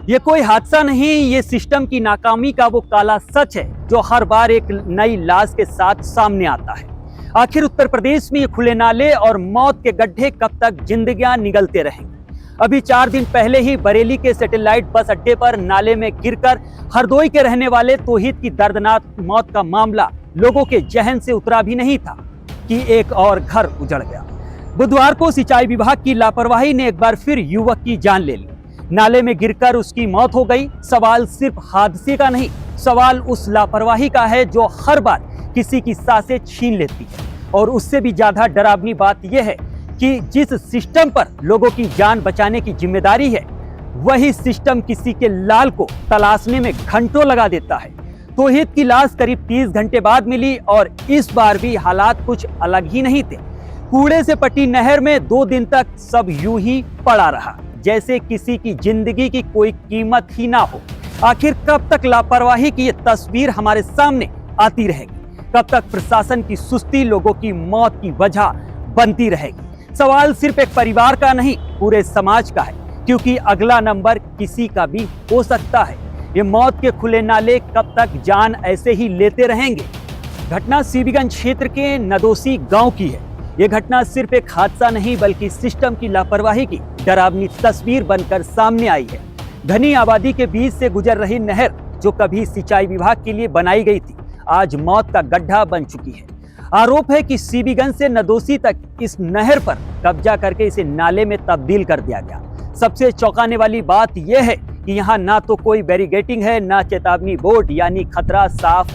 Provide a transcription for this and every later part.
ये कोई हादसा नहीं, ये सिस्टम की नाकामी का वो काला सच है जो हर बार एक नई लाश के साथ सामने आता है। आखिर उत्तर प्रदेश में ये खुले नाले और मौत के गड्ढे कब तक जिंदगियां निगलते रहेंगे। अभी 4 दिन पहले ही बरेली के सैटेलाइट बस अड्डे पर नाले में गिरकर हरदोई के रहने वाले तौहीद की दर्दनाक मौत का मामला लोगों के जहन से उतरा भी नहीं था कि एक और घर उजड़ गया। बुधवार को सिंचाई विभाग की लापरवाही ने एक बार फिर युवक की जान ले ली। नाले में गिरकर उसकी मौत हो गई। सवाल सिर्फ हादसे का नहीं, सवाल उस लापरवाही का है जो हर बार किसी की सांसें छीन लेती है। और उससे भी ज्यादा डरावनी बात यह है कि जिस सिस्टम पर लोगों की जान बचाने की जिम्मेदारी है, वही सिस्टम किसी के लाल को तलाशने में घंटों लगा देता है। तौहीद की लाश करीब 30 घंटे बाद मिली और इस बार भी हालात कुछ अलग ही नहीं थे। कूड़े से पटी नहर में 2 दिन तक सब यूं ही पड़ा रहा, जैसे किसी की जिंदगी की कोई कीमत ही ना हो। आखिर कब तक लापरवाही की ये तस्वीर हमारे सामने आती रहेगी? कब तक प्रशासन की सुस्ती लोगों की मौत की वजह बनती रहेगी? सवाल सिर्फ एक परिवार का नहीं, पूरे समाज का है, क्योंकि अगला नंबर किसी का भी हो सकता है। ये मौत के खुले नाले कब तक जान ऐसे ही लेते रहेंगे? घटना सीबीगंज क्षेत्र के नदोसी गांव की है। ये घटना सिर्फ एक हादसा नहीं, बल्कि सिस्टम की लापरवाही की डरावनी तस्वीर बनकर सामने आई है। घनी आबादी के बीच से गुजर रही नहर, जो कभी सिंचाई विभाग के लिए बनाई गई थी, आज मौत का गड्ढा बन चुकी है। आरोप है कि सीबीगंज से नदोसी तक इस नहर पर कब्जा करके इसे नाले में तब्दील कर दिया गया। सबसे चौंकाने वाली बात यह है कि यहाँ ना तो कोई बैरिगेटिंग है, ना चेतावनी बोर्ड यानी खतरा साफ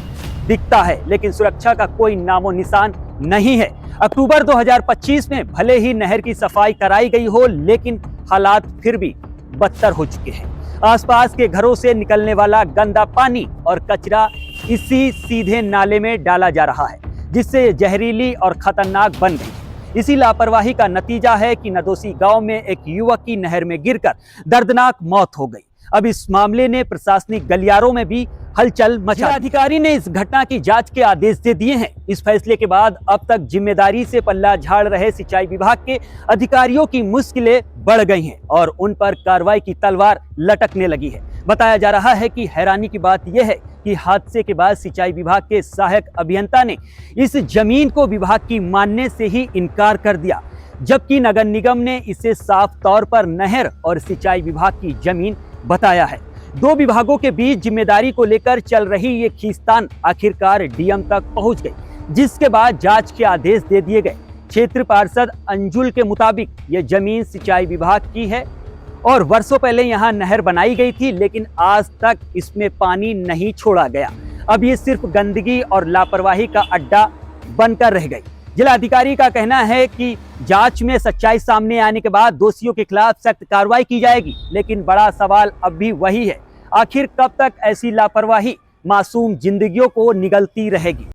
दिखता है, लेकिन सुरक्षा का कोई नामो निशान नहीं है। अक्टूबर 2025 में भले ही नहर की सफाई कराई गई हो, लेकिन हालात फिर भी बदतर हो चुके हैं। आसपास के घरों से निकलने वाला गंदा पानी और कचरा इसी सीधे नाले में डाला जा रहा है, जिससे ये जहरीली और खतरनाक बन गई। इसी लापरवाही का नतीजा है कि नदोसी गांव में एक युवक की नहर में गिरकर दर्दनाक मौत हो गई। अब इस मामले ने प्रशासनिक गलियारों में भी हलचल मचा। अधिकारी ने इस घटना की जांच के आदेश दे दिए हैं। इस फैसले के बाद अब तक जिम्मेदारी से पल्ला झाड़ रहे सिंचाई विभाग के अधिकारियों की मुश्किलें बढ़ गई हैं और उन पर कार्रवाई की तलवार लटकने लगी है। बताया जा रहा है कि हैरानी की बात यह है कि हादसे के बाद सिंचाई विभाग के सहायक अभियंता ने इस जमीन को विभाग की मानने से ही इनकार कर दिया, जबकि नगर निगम ने इसे साफ तौर पर नहर और सिंचाई विभाग की जमीन बताया है। 2 विभागों के बीच जिम्मेदारी को लेकर चल रही ये खींचतान आखिरकार डीएम तक पहुंच गई, जिसके बाद जांच के आदेश दे दिए गए। क्षेत्र पार्षद अंजुल के मुताबिक ये जमीन सिंचाई विभाग की है और वर्षों पहले यहाँ नहर बनाई गई थी, लेकिन आज तक इसमें पानी नहीं छोड़ा गया। अब ये सिर्फ गंदगी और लापरवाही का अड्डा बनकर रह गई। जिलाधिकारी का कहना है कि जांच में सच्चाई सामने आने के बाद दोषियों के खिलाफ सख्त कार्रवाई की जाएगी, लेकिन बड़ा सवाल अब भी वही है, आखिर कब तक ऐसी लापरवाही मासूम जिंदगियों को निगलती रहेगी?